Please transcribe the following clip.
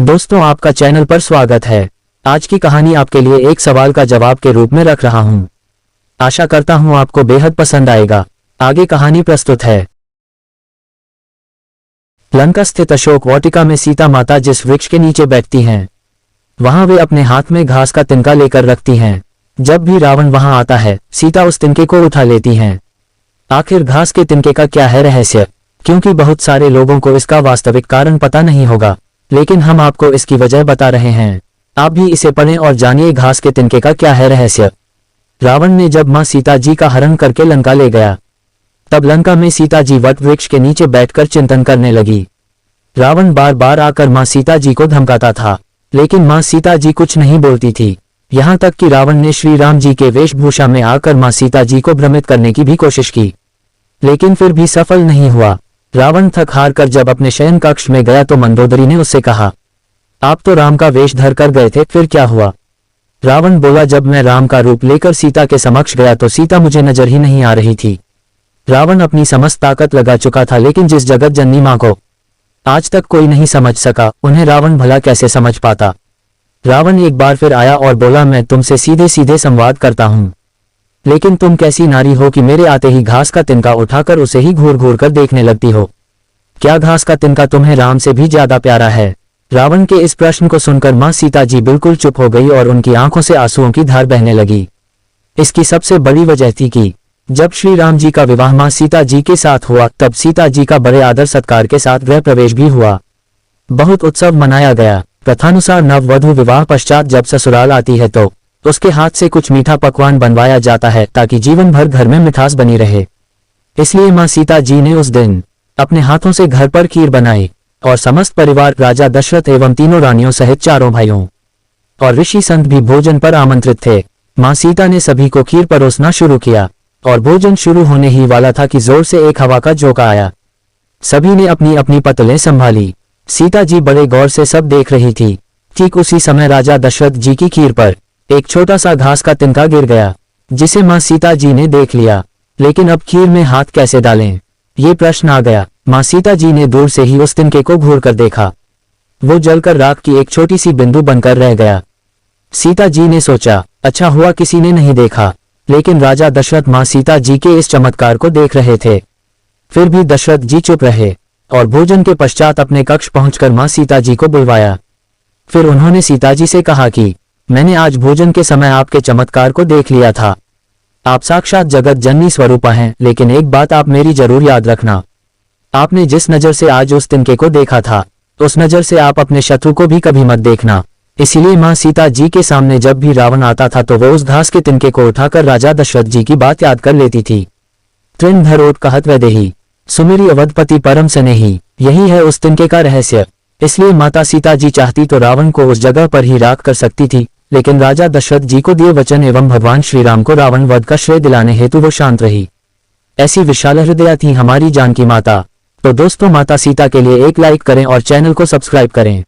दोस्तों, आपका चैनल पर स्वागत है। आज की कहानी आपके लिए एक सवाल का जवाब के रूप में रख रहा हूं। आशा करता हूं आपको बेहद पसंद आएगा। आगे कहानी प्रस्तुत है। लंका स्थित अशोक वाटिका में सीता माता जिस वृक्ष के नीचे बैठती हैं, वहां वे अपने हाथ में घास का तिनका लेकर रखती हैं। जब भी रावण वहां आता है, सीता उस तिनके को उठा लेती हैं। आखिर घास के तिनके का क्या है रहस्य? क्योंकि बहुत सारे लोगों को इसका वास्तविक कारण पता नहीं होगा, लेकिन हम आपको इसकी वजह बता रहे हैं। आप भी इसे पढ़ें और जानिए घास के तिनके का क्या है रहस्य। रावण ने जब मां सीता जी का हरण करके लंका ले गया, तब लंका में सीता जी वट वृक्ष के नीचे बैठकर चिंतन करने लगी। रावण बार बार आकर मां सीता जी को धमकाता था, लेकिन मां सीता जी कुछ नहीं बोलती थी। यहाँ तक कि रावण ने श्री राम जी के वेशभूषा में आकर मां सीता जी को भ्रमित करने की भी कोशिश की, लेकिन फिर भी सफल नहीं हुआ। रावण थक हार कर जब अपने शयन कक्ष में गया तो मंदोदरी ने उससे कहा, आप तो राम का वेश धर कर गए थे, फिर क्या हुआ? रावण बोला, जब मैं राम का रूप लेकर सीता के समक्ष गया तो सीता मुझे नजर ही नहीं आ रही थी। रावण अपनी समस्त ताकत लगा चुका था, लेकिन जिस जगत जननी मां को आज तक कोई नहीं समझ सका, उन्हें रावण भला कैसे समझ पाता। रावण एक बार फिर आया और बोला, मैं तुमसे सीधे सीधे संवाद करता हूं, लेकिन तुम कैसी नारी हो कि मेरे आते ही घास का तिनका उठाकर उसे ही घूर घूर कर देखने लगती हो। क्या घास का तिनका तुम्हें राम से भी ज्यादा प्यारा है? रावण के इस प्रश्न को सुनकर मां सीता जी बिल्कुल चुप हो गई और उनकी आंखों से आंसुओं की धार बहने लगी। इसकी सबसे बड़ी वजह थी कि जब श्री राम जी का विवाह मां सीता जी के साथ हुआ, तब सीता जी का बड़े आदर सत्कार के साथ गृह प्रवेश भी हुआ। बहुत उत्सव मनाया गया। प्रथानुसार नववधू विवाह पश्चात जब ससुराल आती है तो उसके हाथ से कुछ मीठा पकवान बनवाया जाता है, ताकि जीवन भर घर में मिठास बनी रहे। इसलिए मां सीता जी ने उस दिन अपने हाथों से घर पर खीर बनाई और समस्त परिवार, राजा दशरथ एवं तीनों रानियों सहित चारों भाइयों और ऋषि संत भी भोजन पर आमंत्रित थे। मां सीता ने सभी को खीर परोसना शुरू किया और भोजन शुरू होने ही वाला था कि जोर से एक हवा का झोंका आया। सभी ने अपनी अपनी पतलें संभाली। सीता जी बड़े गौर से सब देख रही थी। ठीक उसी समय राजा दशरथ जी की खीर पर एक छोटा सा घास का तिनका गिर गया, जिसे मां सीता जी ने देख लिया। लेकिन अब खीर में हाथ कैसे डालें, ये प्रश्न आ गया। मां सीता जी ने दूर से ही उस तिनके को घूर कर देखा। वो जलकर राख की एक छोटी सी बिंदु बनकर रह गया। सीता जी ने सोचा, अच्छा हुआ किसी ने नहीं देखा, लेकिन राजा दशरथ मां सीता जी के इस चमत्कार को देख रहे थे। फिर भी दशरथ जी चुप रहे और भोजन के पश्चात अपने कक्ष पहुंचकर मां सीता जी को बुलवाया। फिर उन्होंने सीता जी से कहा कि मैंने आज भोजन के समय आपके चमत्कार को देख लिया था। आप साक्षात जगत जननी स्वरूपा हैं, लेकिन एक बात आप मेरी जरूर याद रखना। आपने जिस नजर से आज उस तिनके को देखा था, उस नजर से आप अपने शत्रु को भी कभी मत देखना। इसीलिए मां सीता जी के सामने जब भी रावण आता था तो वो उस घास के तिनके को उठाकर राजा दशरथ जी की बात याद कर लेती थी। तृण धरोट कहत वैदेही, सुमेरी अवधपति परम स्नेही। यही है उस तिनके का रहस्य। इसलिए माता सीता जी चाहती तो रावण को उस जगह पर ही राख कर सकती थी, लेकिन राजा दशरथ जी को दिए वचन एवं भगवान श्री राम को रावण वध का श्रेय दिलाने हेतु वो शांत रही। ऐसी विशाल हृदया थी हमारी जानकी माता। तो दोस्तों, माता सीता के लिए एक लाइक करें और चैनल को सब्सक्राइब करें।